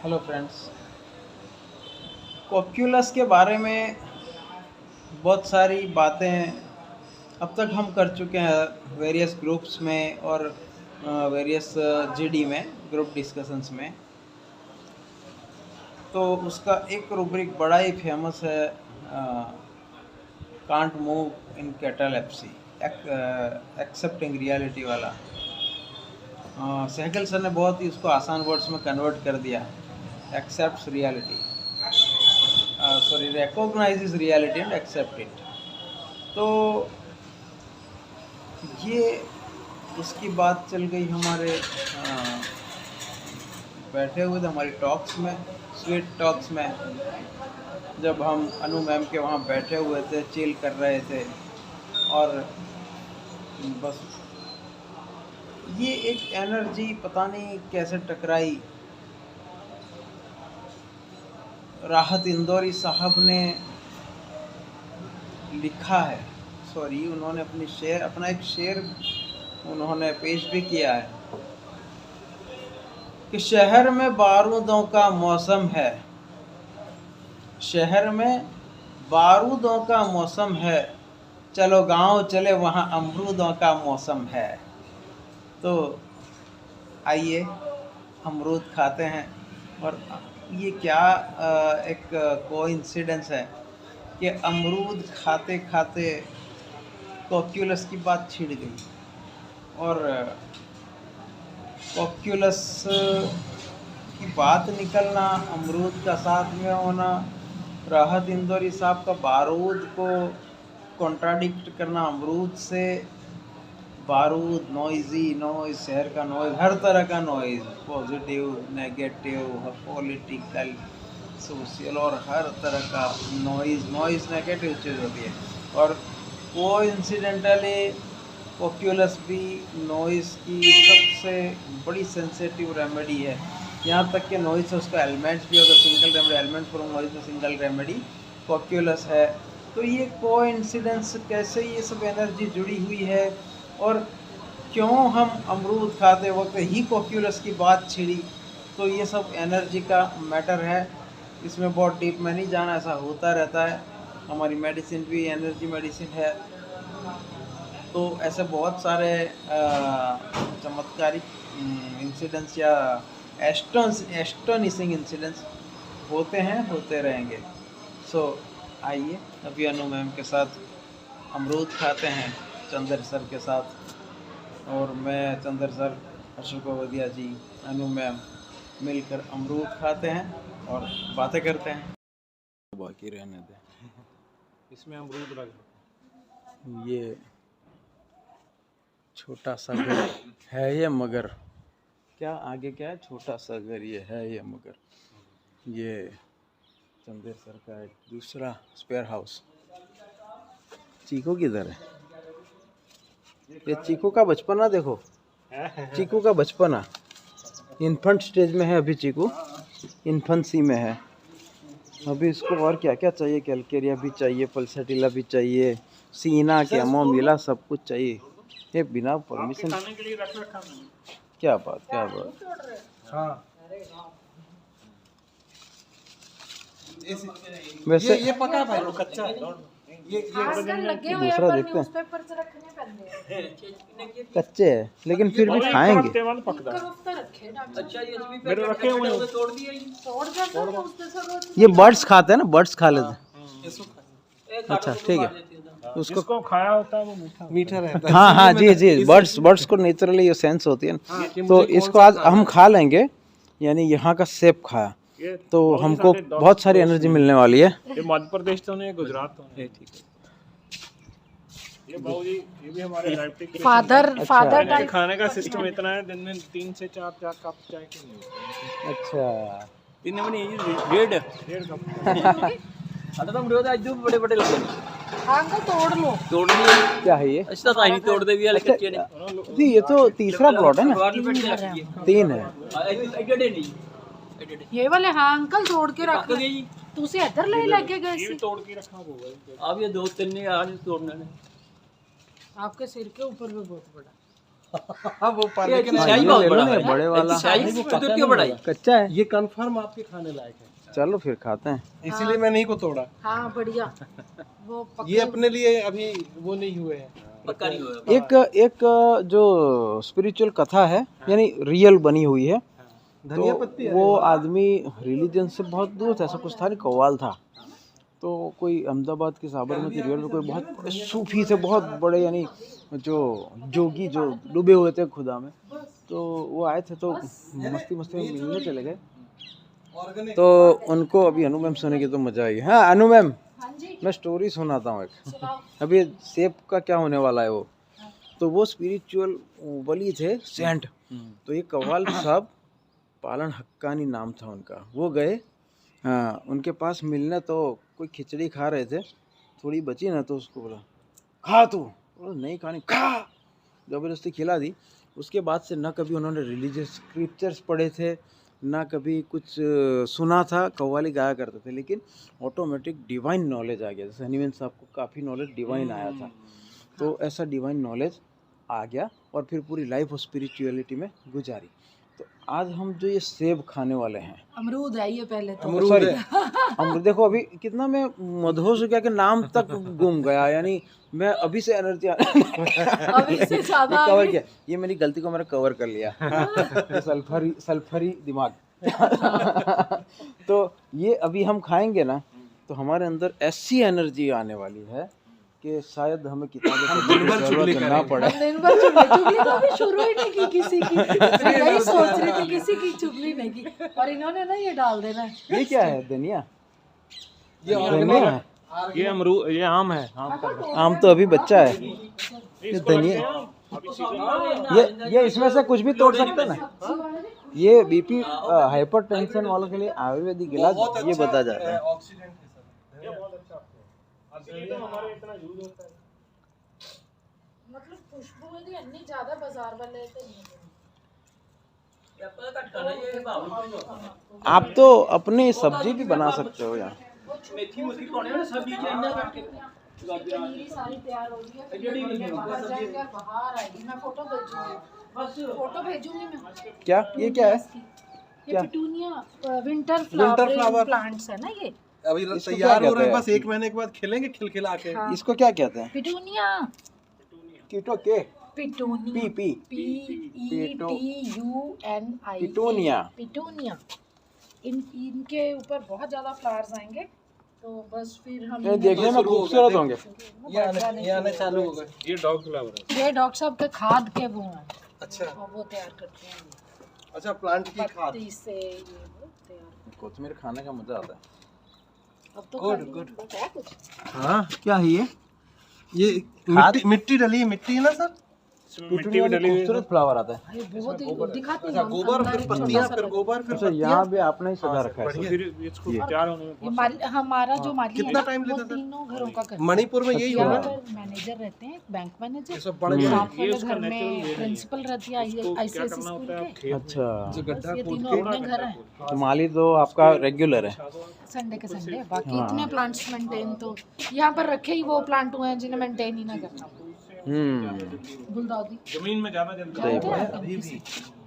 Hello friends. Cocculus के बारे में बहुत सारी बातें अब तक हम कर चुके हैं वेरियस ग्रुप्स में और वेरियस जीडी में ग्रुप डिस्कशंस में। तो उसका एक रूब्रिक बड़ा ही फेमस है, can't move in catalepsy accepting reality वाला। सहगल सर ने बहुत ही उसको आसान वर्ड्स में कन्वर्ट कर दिया, accepts reality, recognizes reality and accept it। तो ये उसकी बात चल गई हमारे बैठे हुए थे हमारी टॉक्स में, स्वीट टॉक्स में, जब हम अनु मैम के वहाँ बैठे हुए थे, चिल कर रहे थे। और बस ये एक एनर्जी पता नहीं कैसे टकराई। राहत इंदौरी साहब ने लिखा है, उन्होंने अपना एक शेर उन्होंने पेश भी किया है कि शहर में बारूदों का मौसम है, शहर में बारूदों का मौसम है, चलो गांव चले वहाँ अमरूदों का मौसम है। तो आइए अमरूद खाते हैं। और ये क्या एक कोइंसिडेंस है कि अमरूद खाते खाते कॉक्यूलस की बात छिड़ गई। और कॉक्यूलस की बात निकलना, अमरूद का साथ में होना, राहत इंदौरी साहब का बारूद को कॉन्ट्राडिक्ट करना अमरूद से। बारूद नॉइजी, नॉइज, शहर का नॉइज, हर तरह का noise, positive, negative, political, social, और हर तरह का नॉइज नेगेटिव चीज़ होती है। और कोइंसिडेंटली कॉक्यूलस भी नॉइज़ की सबसे बड़ी सेंसिटिव रेमेडी है। यहाँ तक कि नॉइज़ से उसका एलिमेंट्स भी होगा, single remedy, element from noise में सिंगल रेमेडी कॉक्यूलस है। तो ये कोइंसिडेंस, कैसे ये सब एनर्जी जुड़ी हुई है, और क्यों हम अमरूद खाते वक्त ही कॉक्यूलस की बात छिड़ी। तो ये सब एनर्जी का मैटर है, इसमें बहुत डीप में नहीं जाना, ऐसा होता रहता है। हमारी मेडिसिन भी एनर्जी मेडिसिन है। तो ऐसे बहुत सारे चमत्कारिक इंसिडेंट्स या एस्टोनिशिंग इंसिडेंट्स होते हैं, होते रहेंगे। सो आइए अभी अनु मैम के साथ अमरूद खाते हैं, चंद्र सर के साथ, और मैं, चंद्र सर, अशोक वदिया जी, अनु मैम मिलकर अमरूद खाते हैं और बातें करते हैं। बाकी रहने दे, इसमें अमरूद लगा। ये छोटा सा घर है ये, मगर क्या आगे क्या है, छोटा सा घर ये है ये, मगर ये चंदेर सर का एक दूसरा स्पेयर हाउस। चीकू किधर है? ये चीकू का बचपना देखो, चीकू का बचपना इन्फेंट स्टेज में है अभी। चीकू इन्फेंसी में है अभी। इसको और क्या क्या चाहिए, कैलकेरिया भी चाहिए, पल्सेटिला भी चाहिए, सीना के अमोमिला सब कुछ चाहिए। ये बिना परमिशन, खाने के लिए रख रखा मैंने। क्या बात। हाँ, वैसे ये पका भाई, वो कच्चा है। ये लगे हुए दूसरा पर देखते हैं। न्यूज़पेपर से रखने पड़ते हैं। कच्चे है लेकिन फिर भी खाएंगे। हफ्ते बाद पकता है। हफ्ता रखे डॉक्टर। अच्छा यूएसबी पे मेरे रखे हुए हैं। तोड़ दिया ये। तोड़ देते हैं उससे सब। ये बर्ड्स खाते हैं ना, बर्ड्स खा लेते हैं। इसको अच्छा ठीक है, उसको जिसको खाया होता है वो मीठा रहता है। हाँ हाँ जी जी, बर्ड्स को नेचुरली ये सेंस होती है ना। तो इसको आज हम खा लेंगे, यानी यहाँ का सेब खाया ये तो हमको बहुत सारी एनर्जी मिलने वाली है। ये मध्य प्रदेश तो नहीं, गुजरात तो नहीं। ठीक है। ये बाबूजी, ये भी हमारे डायबिटिक फादर के खाने का सिस्टम इतना है, दिन में 3 से 4 कप चाय के लिए। अच्छा, तीन मनी डेढ़ 1.5 कप। साढ़े तो मरोद आज बड़े बड़े लगे हाँ को तोड़ लो। तोड़ लिए। क्या है ये? अच्छा तो नहीं तोड़ दे भी वाले कच्चे ने। जी ये तो तीसरा प्लॉट है ना, 3 है। एडे नहीं ये वाले हाँ अंकल तोड़ के रख गए जी। तुसी इधर ले लगे गए ये सी। तोड़ के रखा होगा। अब ये 2-3 ने आज तोड़ने ने। आपके सिर के ऊपर भी बहुत बड़ा। हाँ वो पाले ये के स्याही ये बहुत ले लो बड़ा ना, है बड़े वाला। स्याही तो क्यों बड़ा है कच्चा है, ये कंफर्म आपके खाने लायक है, चलो फिर खाते हैं। इसीलिए मैंने ही को तोड़ा। हाँ बढ़िया वो ये अपने लिए अभी वो नहीं हुए हैं। पक्का नहीं हुआ एक जो स्पिरिचुअल कथा है, यानी रियल बनी हुई है, धनिया तो पत्ती है। वो आदमी रिलीजन से बहुत दूर था, ऐसा कुछ था नहीं, कव्वाल था। तो कोई अहमदाबाद के साबरमती रिवर में कोई बहुत बड़े सूफी थे, बहुत बड़े, यानी जो जोगी जो डूबे हुए थे खुदा में, तो वो आए थे, तो मस्ती मस्ती में मिलने चले गए। तो उनको अभी अनु मैम सुनेगी तो मजा आएगी। हाँ अनु मैम, हाँ जी मैं स्टोरी सुनाता हूँ एक। सुनाओ। अभी सेब का क्या होने वाला है वो, तो वो स्पिरिचुअल वली थे, सेंट। तो ये कव्वाल साहब, पालन हक्कानी नाम था उनका, वो गए, हाँ उनके पास मिलने, तो कोई खिचड़ी खा रहे थे, थोड़ी बची ना, तो उसको बोला खा तू, बोला नहीं खानी, खा, ज़बरदस्ती खिला दी। उसके बाद से ना कभी उन्होंने रिलीजियस स्क्रिप्चर्स पढ़े थे, ना कभी कुछ सुना था, कव्वाली गाया करते थे, लेकिन ऑटोमेटिक डिवाइन नॉलेज आ गया। जैसे हनीमैन साहब को काफ़ी नॉलेज डिवाइन आया था, तो ऐसा डिवाइन नॉलेज आ गया और फिर पूरी लाइफ ऑफ स्पिरिचुअलिटी में गुजारी। तो आज हम जो ये सेब खाने वाले हैं, अमरूद है ये पहले तो सॉरी अमरूद, देखो अभी कितना मैं मदहोश हो गया कि नाम तक गुम गया, यानी मैं अभी से एनर्जी अभी से ज्यादा कवर किया, ये मेरी गलती को मैंने कवर कर लिया। ये सल्फरी दिमाग। तो ये अभी हम खाएंगे ना, तो हमारे अंदर ऐसी एनर्जी आने वाली है कि शायद हमें किताबें पढ़ने की जरूरत ना पड़े। हम दिन भर चुगली तो अभी शुरू ही नहीं की किसी की, मैं यही सोच रही थी किसी की चुगली नहीं की, और इन्होंने ना ये डाल देना है। ये क्या है, धनिया? ये धनिया है, ये अमरूद, ये आम है, आम का आम तो अभी बच्चा है। ये धनिया, अभी सीजन ये इसमें से कुछ भी तोड़ सकते हैं ना। ये बीपी हाइपरटेंशन वालों के लिए आयुर्वेदिक इलाज ये बता जाता है। ऑक्सीडेंट है सर। ये बहुत अच्छा हमारे इतना यूज होता है। मतलब खुशबू ਇਹਦੀ ਇੰਨੀ ਜ਼ਿਆਦਾ ਬਾਜ਼ਾਰ ਵਾਲੇ ਤੇ ਨਹੀਂ ये पता कट करना ये भाव आप तो अपनी सब्जी भी बना सकते हो यार। मेथी मुथी पाने ना सब्जी च इन्ना कट के पनीरी सारी तैयार हो गई है, फिर बाहर जाएगा, बाहर आएगी, मैं फोटो भेजूंगी, बस फोटो भेजूंगी मैं। क्या ये क्या है? ये petunia winter flower। Flowering plants है ना ये। अभी इसको तैयार क्या हो रहे हैं, कहते बस हैं? 1 महीने के बाद खिलेंगे खिलखिला के। हाँ। इसको क्या कहते हैं? पिटूनिया, कीटो के petunia, P PETUNIA, petunia. Petunia. इनके ऊपर बहुत ज्यादा फ्लावर्स आएंगे, तो बस फिर हम ये देखने में खूबसूरत होंगे। ये आने चालू हो गए। ये डॉग फ्लावर है। ये डॉक्टर साहब के खाद के वो हैं, अच्छा और वो तैयार करते हैं अच्छा, प्लांट की खाद। पत्ती से, ये वो तैयार। कोथिमीर खाने का मजा आता है। अब तो Good, खाली good। बताया कुछ। हाँ क्या है ये मिट्टी डली है, मिट्टी है ना सर? इसमें मिट्टी भी डली हुई है। खूबसूरत फ्लावर आता है। अरे बहुत ही दिखाती अच्छा, हूँ, गोबर अंदर फिर एक छोटा पत्तियां, सा फिर लगा। गोबर, फिर अच्छा यहाँ भी आपने ही सजा रखा है। बढ़िया। फिर इसको तैयार होने में ये बहुत हमारा जो माली है कितना ना, time वो लेता था? तीनों घरों का करता है। मणिपुर में यही यहाँ होगा। पर मैनेजर रहते हैं, बैंक ये मैनेजर, सब बड़े साथ ये वाले उसका घर natural way में नहीं है। प्रिंसिपल रहती है इसको क्या ICS करना स्कूल होता है, आप के। खेत में अच्छा, गड्ढा ये खोद तीनों के अपने घर हैं, तो माली तो आपका रेगुलर है। संडे के संडे। बाकी इतने प्लांट्स मेंटेन तो यहाँ पर रखे ही वो प्लांट हुए हैं जिन्हें मेंटेन ही ना करना। गुलदाउदी जमीन में ज्यादा जल्दी जानते हैं आप किसी?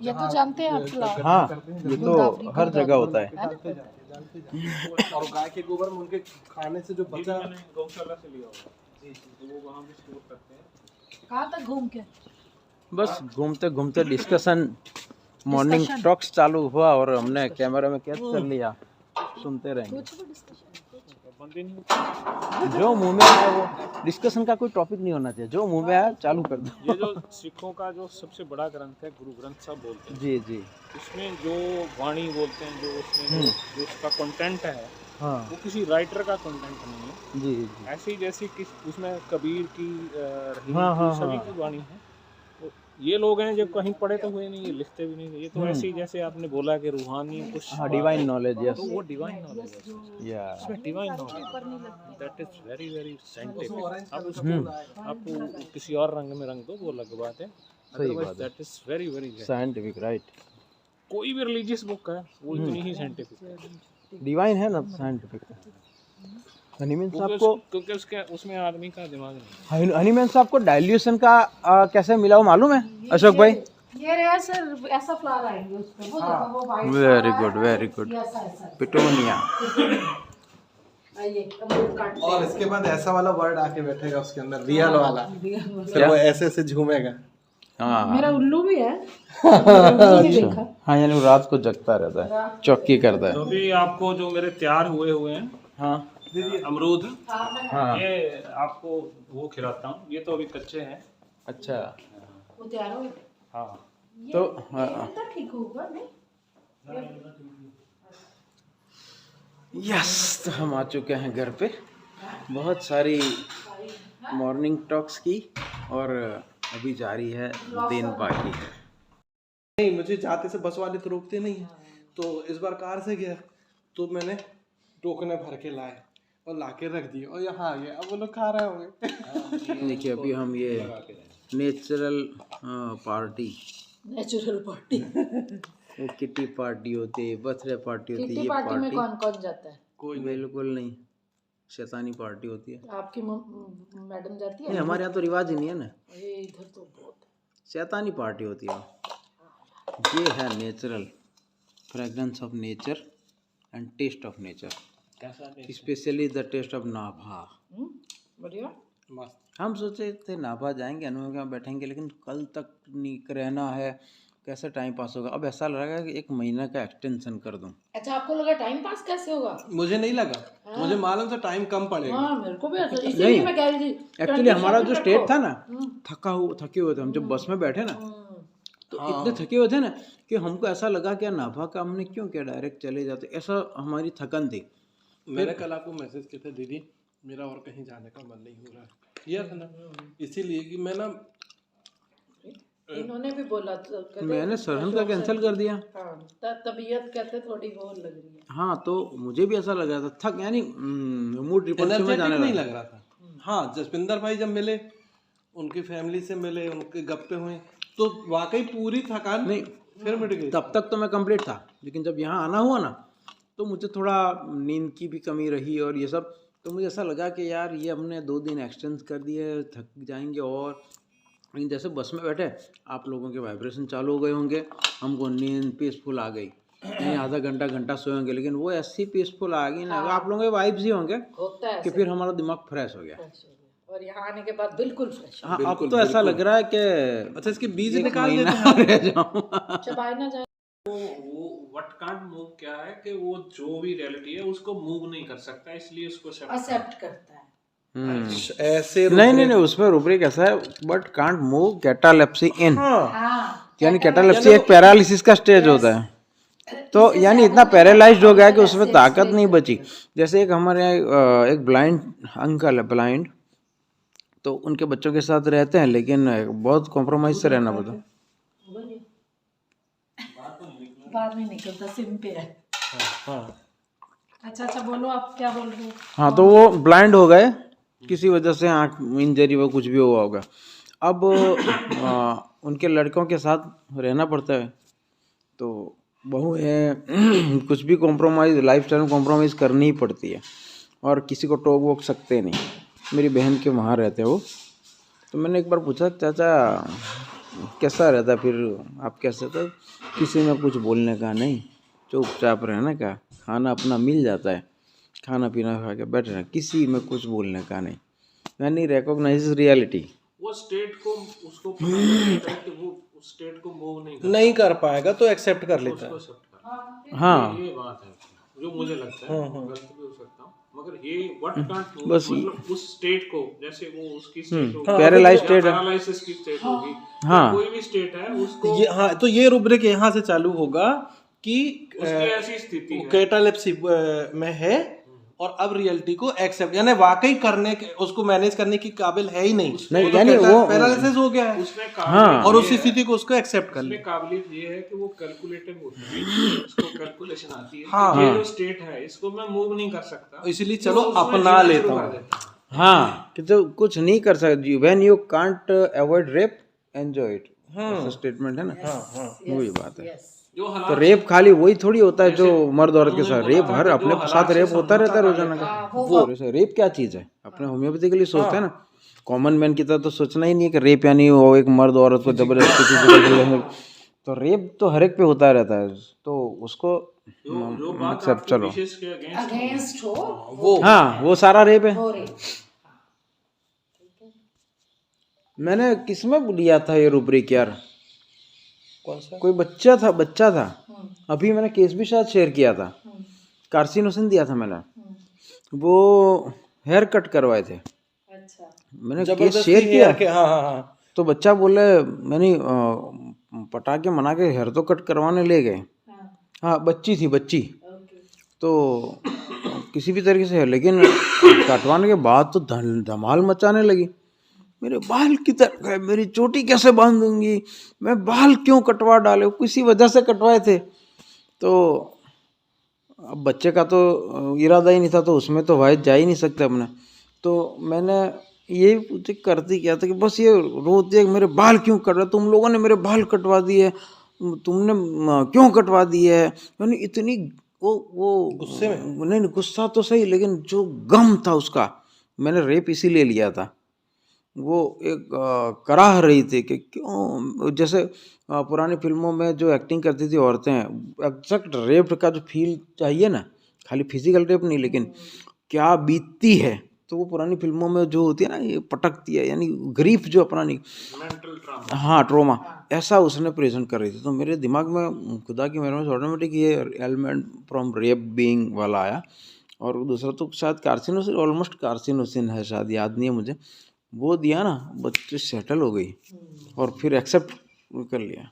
ये तो जानते हैं आप फ्लावर। हाँ ये तो हर जगह होता है। है ना? और गाय के गोबर में उनके खाने से जो बचा, मैंने गौशाला से लिया होगा, तो वो वहाँ भी स्टोर करते हैं। कहाँ तक घूम के? बस घूमते घूमते डिस्कशन, मॉर्निंग टॉक्स चालू हुआ और हमने कैमरा में कैद कर लिया, सुनते रहेंगे। कुछ भी डिस्कशन बंदे नहीं होते। जो मुंह में आए वो, डिस्कशन का कोई टॉपिक नहीं होना चाहिए, जो मुंह में आए चालू कर दो। ये जो सिखों का जो सबसे बड़ा ग्रंथ है, गुरु ग्रंथ साहब बोलते हैं, जी जी इसमें जो वाणी बोलते हैं, जो उसमें जो उसका कंटेंट है, हाँ वो किसी राइटर का कंटेंट नहीं है। जी जी ऐसी जैसी किस उसमें कबीर की, रहीम हाँ, हाँ, की, सभी हाँ। की वाणी है। तो ये लोग हैं जो कहीं पढ़े तो हुए नहीं, ये लिखते भी नहीं। ये तो ऐसे ही जैसे आपने बोला कि रूहानी कुछ, हाँ डिवाइन नॉलेज, यस तो वो डिवाइन नॉलेज है, या इसमें divine knowledge, that is very very scientific. अब उसको आपको किसी और रंग में रंग दो, वो अलग बात है। सही बात है। That is very very, scientific right, कोई भी रिलीजियस बुक है वो इतनी ही साइंटिफिक है। डिवाइन है ना साइंटिफिक। हनीमैन साहब को क्योंकि उसके उसमें आदमी का दिमाग नहीं। हनीमैन साहब को डाइल्यूशन का कैसे मिला वो मालूम है अशोक भाई? ये रहा सर, ऐसा फ्लावर आएंगे उस पे, वो देखो वो white. Very good very good. ऐसा ऐसा पिटोनिया। ये अमरूद काट के। और इसके बाद ऐसा वाला वर्ड आके बैठेगा उसके अंदर, रियल वाला, फिर वो ऐसे ऐसे झूमेगा। हाँ मेरा उल्लू भी है। उल्लू भी देखा। हाँ, यानी वो रात को जगता रहता है, चौकी करता है। तो भी आपको जो मेरे तैयार हुए हैं हाँ अमरूद, हाँ। ये आपको वो खिलाता हूँ। ये तो अभी कच्चे हैं। अच्छा, वो तैयार हो गए। हाँ तो तो ठीक होगा नहीं? यस, तो हम आ चुके हैं घर पे। बहुत सारी मॉर्निंग टॉक्स की और अभी जारी है दिन बाकी है। नहीं, मुझे जाते से बस वाले तो रोकते नहीं है, तो इस बार कार से गया तो मैंने टोकने भर के लाए और लाके रख दिए और यहाँ आ गया। अब वो लोग खा रहे होंगे। देखिए अभी हम ये नेचुरल पार्टी, नेचुरल पार्टी। वो किटी पार्टी होती है, बर्थडे पार्टी होती है, किटी ये पार्टी में पार्टी कौन कौन जाता है? कोई बिल्कुल नहीं, शैतानी पार्टी होती है। आपकी मैडम जाती नहीं, है? हमारे यहाँ तो रिवाज ही नहीं है ना, ये इधर तो बहुत है। शैतानी पार्टी होती है। ये है natural, fragrance of nature and taste of nature, specially the taste of Nabha. बढ़िया। हम सोचे थे नाभा जाएंगे, अनुभव के बैठेंगे, लेकिन कल तक नहीं रहना है, कैसे टाइम पास होगा। अब ऐसा लगा कि 1 महीना का एक्सटेंशन कर दूं। अच्छा, आपको लगा टाइम पास कैसे होगा? मुझे नहीं लगा, मुझे मालूम था टाइम कम पड़ेगा। हाँ, मेरे को भी ऐसा, इसीलिए मैं कह रही थी। एक्चुअली हमारा जो स्टेट था ना, थके हुए थे हम। जब बस में बैठे ना तो इतने थके हुए थे ना कि हमको ऐसा लगा कि नाभा का हमने क्यों किया, डायरेक्ट चले जाते, ऐसा हमारी थकन थी। मैंने कल आपको मैसेज किया था, दीदी मेरा और कहीं जाने का मन नहीं हो रहा है, किया था ना, इसीलिए कि मैं ना, इन्होंने भी बोला तो मैंने सरहन का कैंसिल कर दिया। हाँ, तबीयत कहते थोड़ी वो लग रही है। हाँ, तो मुझे भी ऐसा लग रहा था, थक यानी मूड रिपोर्ट में जाने नहीं लग रहा था। हाँ, जसविंदर भाई जब मिले, उनकी फैमिली से मिले, उनके गप्पे हुए, तो वाकई पूरी थकान नहीं फिर मिट गई। तब तक तो मैं कंप्लीट था, लेकिन जब यहाँ आना हुआ ना तो मुझे थोड़ा नींद की भी कमी रही और ये सब, तो मुझे ऐसा लगा कि यार ये हमने 2 दिन एक्सटेंड कर दिए, थक जाएंगे। और लेकिन जैसे बस में बैठे आप लोगों के वाइब्रेशन चालू हो गए होंगे, हमको नींद पीसफुल आ गई। नहीं, आधा घंटा सोएंगे, लेकिन वो ऐसी पीसफुल आ गई ना, आप लोगों के वाइब्स ही होंगे होता है कि फिर हमारा दिमाग फ्रेश हो गया। और यहाँ आने के बाद बिल्कुल फ्रेश। हाँ, अब तो ऐसा लग रहा है कि अच्छा, इसके बीज 1 निकाल महीना देते हैं। रह जाऊं। चबाई ना जाए। वो व्हाट कांट मूव क्या है कि वो जो भी रियलिटी है उसको मूव नहीं कर सकता, इसलिए उसको एक्सेप्ट करता है। ऐसे नहीं, उसमें रूब्रिक ऐसा है, बट कांट मूव कैटालेप्सी इन, हाँ, यानी कैटालेप्सी एक पैरालिसिस का स्टेज होता है। तो यानी इतना पैरालाइज्ड हो गया कि उसमें ताकत नहीं बची। जैसे एक हमारे यहाँ एक ब्लाइंड अंकल है, ब्लाइंड, तो उनके बच्चों के साथ रहते हैं, लेकिन बहुत कॉम्प्रोमाइज से रहना पड़ता है। बाहर नहीं निकलता, सिम पे है। अच्छा, बोलो आप क्या बोल रहे हो? हाँ, तो वो ब्लाइंड हो गए किसी वजह से, आँख इंजरी वो कुछ भी हुआ होगा। अब उनके लड़कों के साथ रहना पड़ता है, तो बहू है, कुछ भी कॉम्प्रोमाइज़, लाइफस्टाइल में कॉम्प्रोमाइज़ करनी ही पड़ती है, और किसी को टोक वोक सकते नहीं। मेरी बहन के वहाँ रहते वो, तो मैंने एक बार पूछा, चाचा कैसा रहता फिर आप, कैसे? तो किसी में कुछ बोलने का नहीं, चुपचाप रहने का, खाना अपना मिल जाता है, खाना पीना खा के बैठ रहे, किसी में कुछ बोलने का नहीं, यानी रिकॉग्नाइज रियलिटी। वो स्टेट को उसको पता है कि वो उस स्टेट को मूव नहीं कर पाएगा तो एक्सेप्ट कर लेता है। हाँ, ये बात है जो मुझे लगता है, गलत भी हो सकता हूँ, मगर ये व्हाट कांट मूव, बस मतलब उस स्टेट को, जैसे वो उसकी स्टेट होगी, पैरालाइज्ड स्टेट है, पैरालिसिस की स्टेट होगी, हाँ, कोई भी स्टेट है उसको, ये हाँ, तो ये रूब्रिक यहाँ से चालू होगा कि उसकी ऐसी स्थिति है, कैटालेप्सी में है और अब रियलिटी को एक्सेप्ट, यानी वाकई करने के, उसको मैनेज करने की काबिल है ही नहीं, नहीं, यानी वो पैरालिसिस हो गया है, उसमें हाँ, और उसी स्थिति को उसको एक्सेप्ट कर ले। उसमें काबिलियत ये है कि वो कैलकुलेटिव होता है, उसको कैलकुलेशन आती है। हाँ, ये जो स्टेट है इसको मैं मूव नहीं कर सकता, इसलिए चलो अपना लेता हूँ। हाँ, कि तो कुछ नहीं कर सकते, when you can't avoid rape enjoy it, ऐसा स्टेटमेंट है ना, वही बात है। तो रेप खाली वही थोड़ी होता है जो मर्द औरत के साथ, रेप हर अपने साथ रेप होता रहता है रोजाना का। वो रेप क्या चीज है, अपने होम्योपैथी के लिए सोचते हैं ना, कॉमन मैन की तरह तो सोचना ही नहीं है कि रेप यानी वो एक मर्द औरत को जबरदस्ती किसी तो रेप तो हर एक पे होता रहता है, तो उसको एक्सेप्ट चलो अगेंस्ट हो वो हाँ वो सारा रेप है। वो रेप। मैंने किसमें लिया था ये रूब्रिक यार, कौन सा? कोई बच्चा था अभी मैंने केस भी शायद शेयर किया था, कार्सिनोसिन दिया था मैंने, वो हेयर कट करवाए थे, अच्छा मैंने केस जबरदस्ती शेयर किया के हाँ हाँ हाँ तो बच्चा बोले मैंने पटा के मना के हेयर तो कट करवाने ले गए। हाँ बच्ची थी बच्ची, तो किसी भी तरीके से, लेकिन कटवाने के बाद तो धमाल मचाने लगी, मेरे बाल किधर गए, मेरी चोटी कैसे बांधूंगी, मैं बाल क्यों कटवा डाले, किसी वजह से कटवाए थे। तो अब बच्चे का तो इरादा ही नहीं था, तो उसमें तो वाइज जा ही नहीं सकते अपने, तो मैंने ये पूछे करती क्या था कि बस ये रोती है मेरे बाल क्यों कटवा, तुम लोगों ने मेरे बाल कटवा दिए, तुमने क्यों कटवा दिए है, यानी इतनी वो गुस्से में? नहीं गुस्सा तो सही, लेकिन जो गम था उसका, मैंने रेप इसीलिए लिया था, वो एक कराह रही थी कि क्यों, जैसे पुरानी फिल्मों में जो एक्टिंग करती थी औरतें, एग्जैक्ट रेप का जो फील चाहिए ना, खाली फिजिकल रेप नहीं, लेकिन क्या बीतती है, तो वो पुरानी फिल्मों में जो होती है ना, ये पटकती है, यानी ग्रीफ जो अपना नहीं, मेंटल ट्रॉमा, हाँ ट्रोमा, ऐसा उसने प्रेजेंट कर रही थी। तो मेरे दिमाग में खुदा की मेरे में ऑटोमेटिक ये एलिमेंट फ्रॉम रेप बीइंग वाला आया, और दूसरा तो शायद कार्सिनोसिन, ऑलमोस्ट कार्सिनोसिन है शायद, याद नहीं है मुझे, वो दिया ना, बच्चे सेटल हो गई और फिर एक्सेप्ट कर लिया।